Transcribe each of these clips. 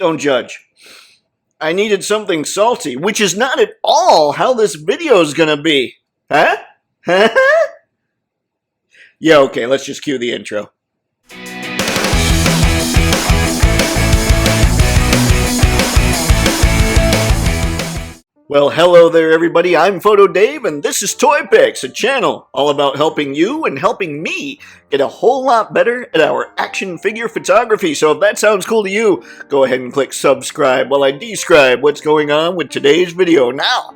Don't judge. I needed something salty, which is not at all how this video is gonna be. Huh? Huh? Yeah, okay, let's just cue the intro. Well, hello there, everybody. I'm Photo Dave, and this is Toypixx, a channel all about helping you and helping me get a whole lot better at our action figure photography. So if that sounds cool to you, go ahead and click subscribe while I describe what's going on with today's video. Now,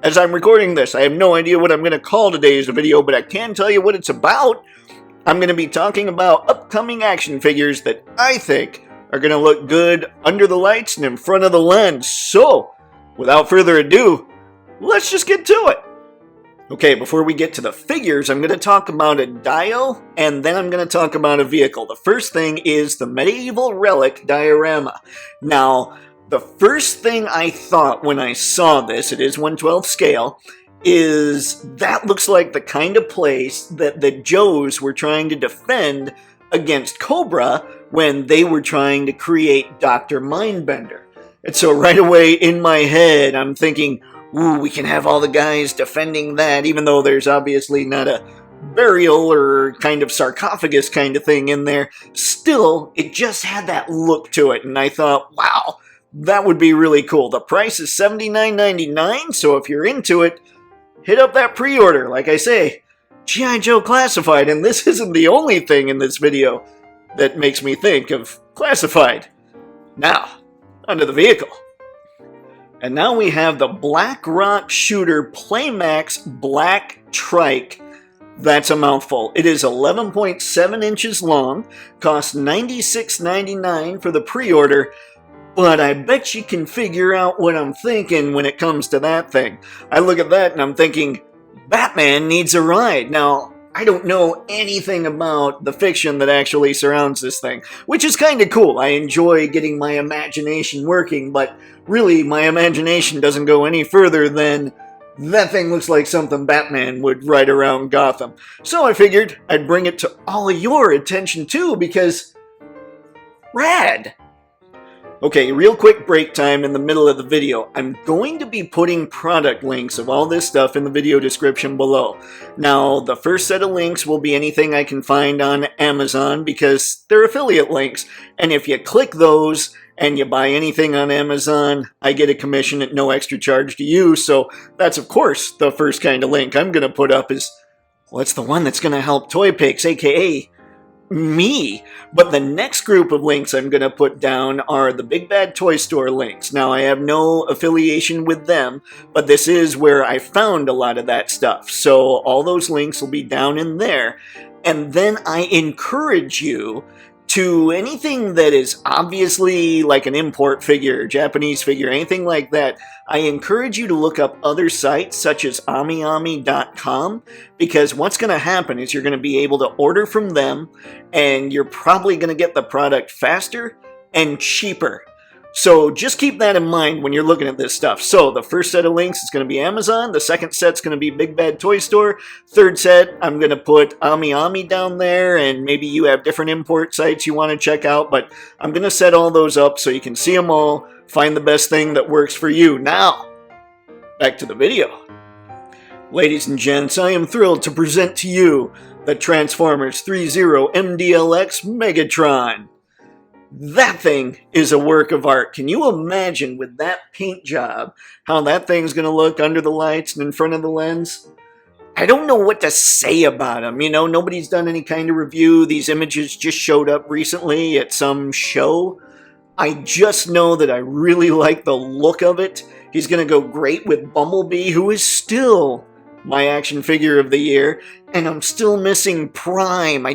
as I'm recording this, I have no idea what I'm going to call today's video, but I can tell you what it's about. I'm going to be talking about upcoming action figures that I think are going to look good under the lights and in front of the lens. So, without further ado, let's just get to it. Okay, before we get to the figures, I'm going to talk about a dio, and then I'm going to talk about a vehicle. The first thing is the Medieval Relic diorama. Now, the first thing I thought when I saw this, it is 1/12 scale, is that looks like the kind of place that the Joes were trying to defend against Cobra when they were trying to create Dr. Mindbender. And so right away in my head, I'm thinking, ooh, we can have all the guys defending that, even though there's obviously not a burial or kind of sarcophagus kind of thing in there. Still, it just had that look to it, and I thought, wow, that would be really cool. The price is $79.99, so if you're into it, hit up that pre-order. Like I say, G.I. Joe Classified, and this isn't the only thing in this video that makes me think of Classified. Now, onto the vehicle. And now we have the Black Rock Shooter Playmax Black Trike. That's a mouthful. It is 11.7 inches long, costs $96.99 for the pre-order, but I bet you can figure out what I'm thinking when it comes to that thing. I look at that and I'm thinking, Batman needs a ride. Now, I don't know anything about the fiction that actually surrounds this thing, which is kind of cool. I enjoy getting my imagination working, but really my imagination doesn't go any further than that thing looks like something Batman would ride around Gotham. So I figured I'd bring it to all of your attention too, because rad! Okay, real quick break time in the middle of the video. I'm going to be putting product links of all this stuff in the video description below. Now, the first set of links will be anything I can find on Amazon because they're affiliate links. And if you click those and you buy anything on Amazon, I get a commission at no extra charge to you. So that's, of course, the first kind of link I'm going to put up is, well, it's the one that's going to help Toypixx, aka me. But the next group of links I'm going to put down are the Big Bad Toy Store links. Now, I have no affiliation with them, but this is where I found a lot of that stuff. So all those links will be down in there. And then I encourage you to anything that is obviously like an import figure, Japanese figure, anything like that, I encourage you to look up other sites such as amiami.com, because what's going to happen is you're going to be able to order from them and you're probably going to get the product faster and cheaper. So just keep that in mind when you're looking at this stuff. So the first set of links is going to be Amazon. The second set's going to be Big Bad Toy Store. Third set, I'm going to put Ami down there, and maybe you have different import sites you want to check out, but I'm going to set all those up so you can see them all, find the best thing that works for you. Now, back to the video. Ladies and gents, I am thrilled to present to you the Transformers 3.0 MDLX Megatron. That thing is a work of art. Can you imagine with that paint job how that thing's going to look under the lights and in front of the lens? I don't know what to say about him. You know, nobody's done any kind of review. These images just showed up recently at some show. I just know that I really like the look of it. He's going to go great with Bumblebee, who is still my action figure of the year, and I'm still missing Prime.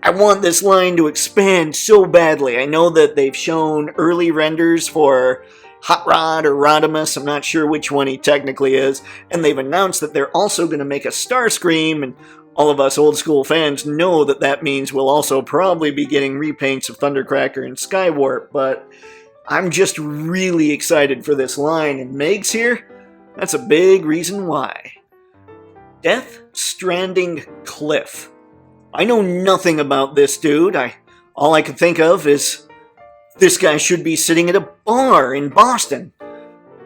I want this line to expand so badly. I know that they've shown early renders for Hot Rod or Rodimus, I'm not sure which one he technically is, and they've announced that they're also going to make a Starscream, and all of us old school fans know that that means we'll also probably be getting repaints of Thundercracker and Skywarp, but I'm just really excited for this line, and Meg's here? That's a big reason why. Death Stranding Cliff. I know nothing about this dude. All I can think of is this guy should be sitting at a bar in Boston.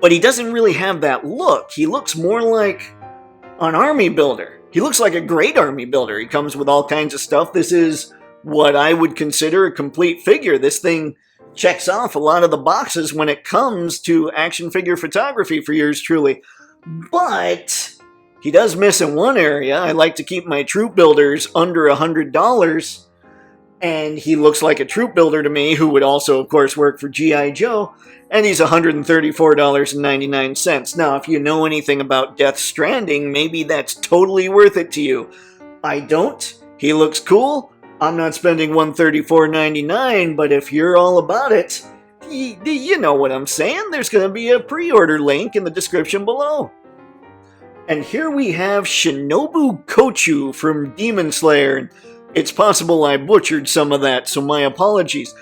But he doesn't really have that look. He looks more like an army builder. He looks like a great army builder. He comes with all kinds of stuff. This is what I would consider a complete figure. This thing checks off a lot of the boxes when it comes to action figure photography for yours truly. But he does miss in one area. I like to keep my troop builders under $100. And he looks like a troop builder to me, who would also, of course, work for G.I. Joe, and he's $134.99. Now, if you know anything about Death Stranding, maybe that's totally worth it to you. I don't. He looks cool. I'm not spending $134.99, but if you're all about it, you know what I'm saying. There's going to be a pre-order link in the description below. And here we have Shinobu Kochu from Demon Slayer. It's possible I butchered some of that, so my apologies.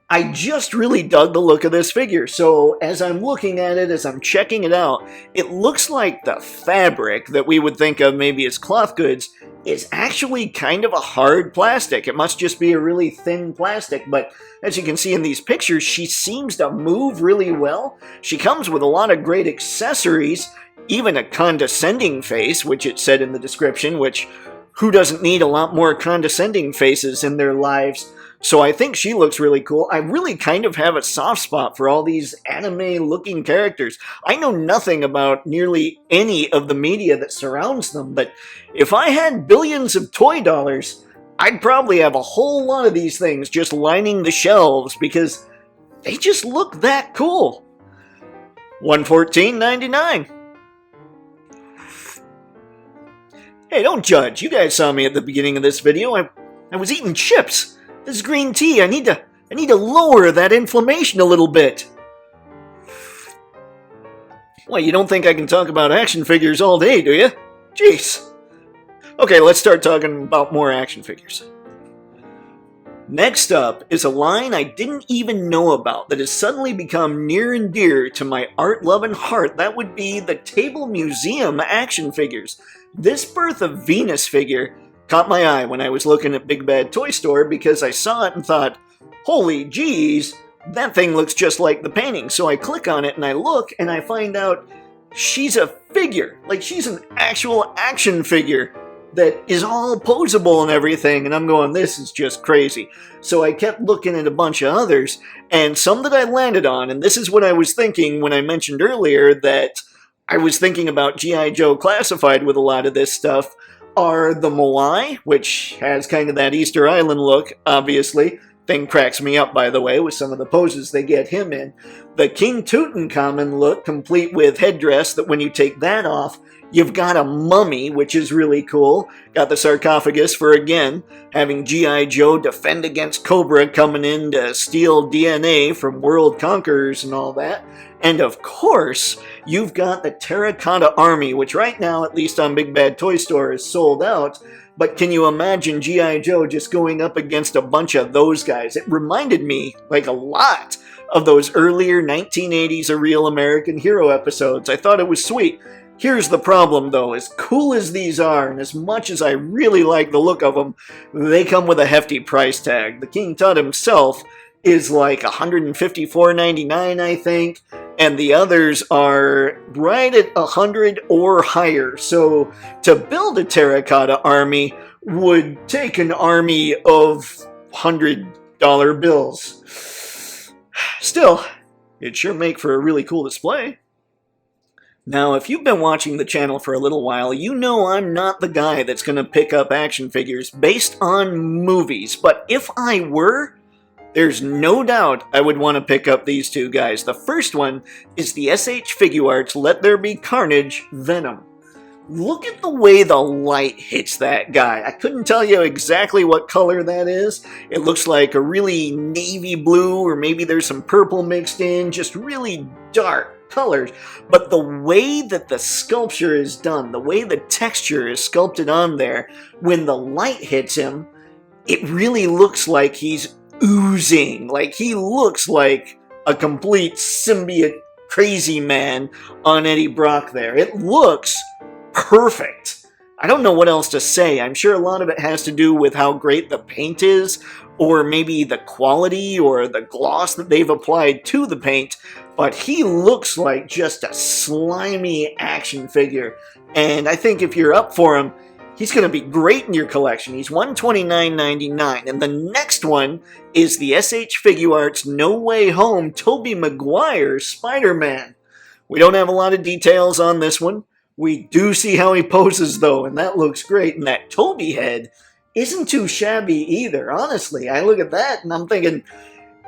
I just really dug the look of this figure, so as I'm looking at it, as I'm checking it out, it looks like the fabric that we would think of maybe as cloth goods is actually kind of a hard plastic. It must just be a really thin plastic, but as you can see in these pictures, she seems to move really well. She comes with a lot of great accessories, even a condescending face, which it said in the description, which who doesn't need a lot more condescending faces in their lives? So I think she looks really cool. I really kind of have a soft spot for all these anime-looking characters. I know nothing about nearly any of the media that surrounds them, but if I had billions of toy dollars, I'd probably have a whole lot of these things just lining the shelves because they just look that cool. $114.99. Hey, don't judge. You guys saw me at the beginning of this video. I was eating chips. This is green tea. I need to lower that inflammation a little bit. Well, you don't think I can talk about action figures all day, do you? Jeez. Okay, let's start talking about more action figures. Next up is a line I didn't even know about that has suddenly become near and dear to my art-loving heart. That would be the Table Museum action figures. This Birth of Venus figure caught my eye when I was looking at Big Bad Toy Store because I saw it and thought, holy jeez, that thing looks just like the painting. So I click on it and I look and I find out she's a figure. Like, she's an actual action figure that is all posable and everything, and I'm going, this is just crazy. So I kept looking at a bunch of others, and some that I landed on, and this is what I was thinking when I mentioned earlier that I was thinking about G.I. Joe Classified with a lot of this stuff, are the Moai, which has kind of that Easter Island look, obviously. Thing cracks me up, by the way, with some of the poses they get him in. The King Tutankhamun look, complete with headdress, that when you take that off, you've got a mummy, which is really cool. Got the sarcophagus for, again, having G.I. Joe defend against Cobra coming in to steal DNA from world conquerors and all that. And of course, you've got the Terracotta Army, which right now, at least on Big Bad Toy Store, is sold out. But can you imagine G.I. Joe just going up against a bunch of those guys? It reminded me, like, a lot of those earlier 1980s A Real American Hero episodes. I thought it was sweet. Here's the problem, though. As cool as these are, and as much as I really like the look of them, they come with a hefty price tag. The King Tut himself is like $154.99, I think, and the others are right at $100 or higher. So to build a terracotta army would take an army of $100 bills. Still, it'd sure make for a really cool display. Now, if you've been watching the channel for a little while, you know I'm not the guy that's going to pick up action figures based on movies, but if I were, there's no doubt I would want to pick up these two guys. The first one is the SH Figuarts Let There Be Carnage Venom. Look at the way the light hits that guy. I couldn't tell you exactly what color that is. It looks like a really navy blue, or maybe there's some purple mixed in, just really dark colors. But the way that the sculpture is done, the way the texture is sculpted on there, when the light hits him, it really looks like he's oozing. Like, he looks like a complete symbiote crazy man on Eddie Brock there. It looks perfect. I don't know what else to say. I'm sure a lot of it has to do with how great the paint is, or maybe the quality or the gloss that they've applied to the paint, but he looks like just a slimy action figure, and I think if you're up for him, he's going to be great in your collection. He's $129.99, and the next one is the SH Figuarts No Way Home Tobey Maguire Spider-Man. We don't have a lot of details on this one. We do see how he poses, though, and that looks great, and that Tobey head isn't too shabby either. Honestly, I look at that and I'm thinking,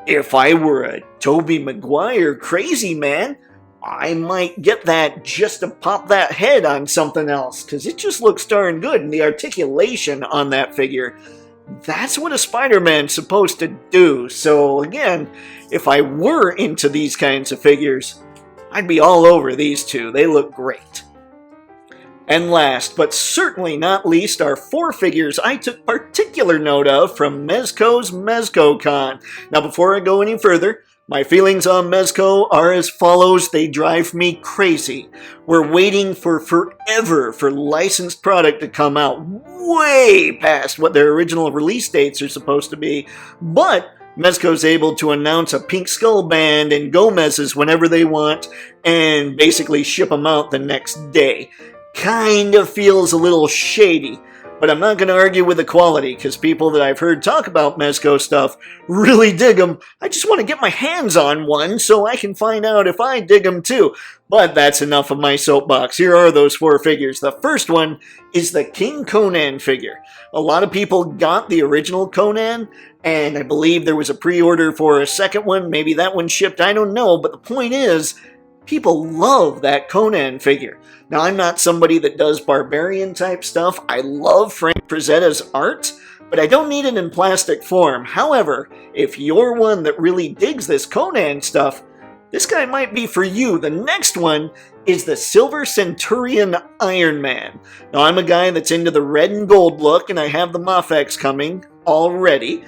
if I were a Tobey Maguire crazy man, I might get that just to pop that head on something else, because it just looks darn good, and the articulation on that figure, that's what a Spider-Man's supposed to do. So again, if I were into these kinds of figures, I'd be all over these two. They look great. And last, but certainly not least, are 4 figures I took particular note of from Mezco's Mezco Con. Now, before I go any further, my feelings on Mezco are as follows. They drive me crazy. We're waiting for forever for licensed product to come out, way past what their original release dates are supposed to be, but Mezco's able to announce a Pink Skull Band and Gomez's whenever they want, and basically ship them out the next day. Kind of feels a little shady, but I'm not going to argue with the quality, because people that I've heard talk about Mezco stuff really dig them. I just want to get my hands on one so I can find out if I dig them too. But that's enough of my soapbox. Here are those 4 figures. The first one is the King Conan figure. A lot of people got the original Conan, and I believe there was a pre-order for a second one. Maybe that one shipped, I don't know, but the point is, people love that Conan figure. Now, I'm not somebody that does barbarian type stuff. I love Frank Frazetta's art, but I don't need it in plastic form. However, if you're one that really digs this Conan stuff, this guy might be for you. The next one is the Silver Centurion Iron Man. Now, I'm a guy that's into the red and gold look, and I have the Mafex coming already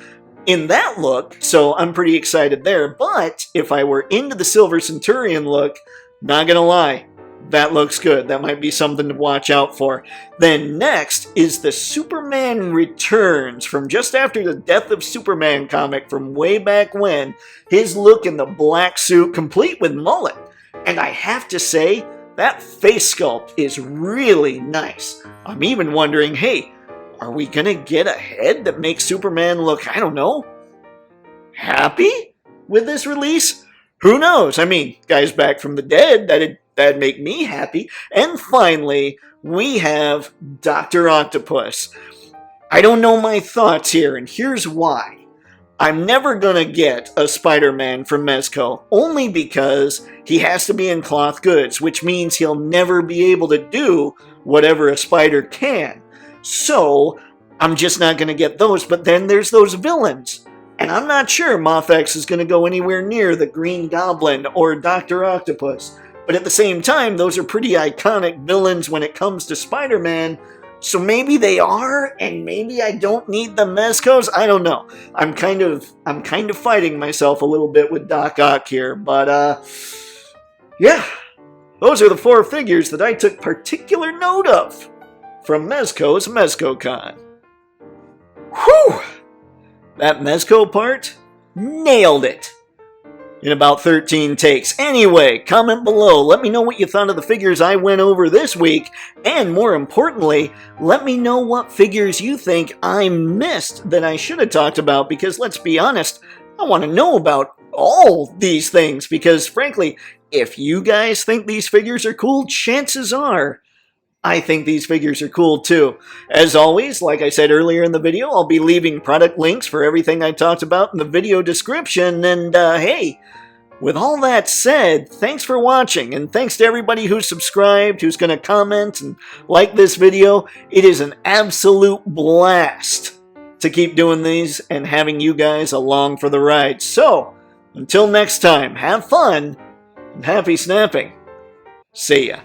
in that look, so I'm pretty excited there. But if I were into the Silver Centurion look, not gonna lie, that looks good. That might be something to watch out for. Then next is the Superman Returns from just after the Death of Superman comic from way back when. His look in the black suit, complete with mullet. And I have to say, that face sculpt is really nice. I'm even wondering, hey, are we gonna get a head that makes Superman look, I don't know, happy with this release? Who knows? I mean, guy's back from the dead, that'd make me happy. And finally, we have Dr. Octopus. I don't know my thoughts here, and here's why. I'm never gonna get a Spider-Man from Mezco, only because he has to be in cloth goods, which means he'll never be able to do whatever a spider can. So, I'm just not going to get those, but then there's those villains. And I'm not sure Mafex is going to go anywhere near the Green Goblin or Dr. Octopus. But at the same time, those are pretty iconic villains when it comes to Spider-Man. So maybe they are, and maybe I don't need the Mezcos. I don't know. I'm kind of fighting myself a little bit with Doc Ock here, but yeah. Those are the 4 figures that I took particular note of from Mezco's Mezco Con. Whew! That Mezco part? Nailed it! In about 13 takes. Anyway, comment below. Let me know what you thought of the figures I went over this week. And more importantly, let me know what figures you think I missed that I should have talked about. Because let's be honest, I want to know about all these things. Because frankly, if you guys think these figures are cool, chances are I think these figures are cool too. As always, like I said earlier in the video, I'll be leaving product links for everything I talked about in the video description. And hey, with all that said, thanks for watching, and thanks to everybody who's subscribed, who's going to comment and like this video. It is an absolute blast to keep doing these and having you guys along for the ride. So, until next time, have fun and happy snapping. See ya.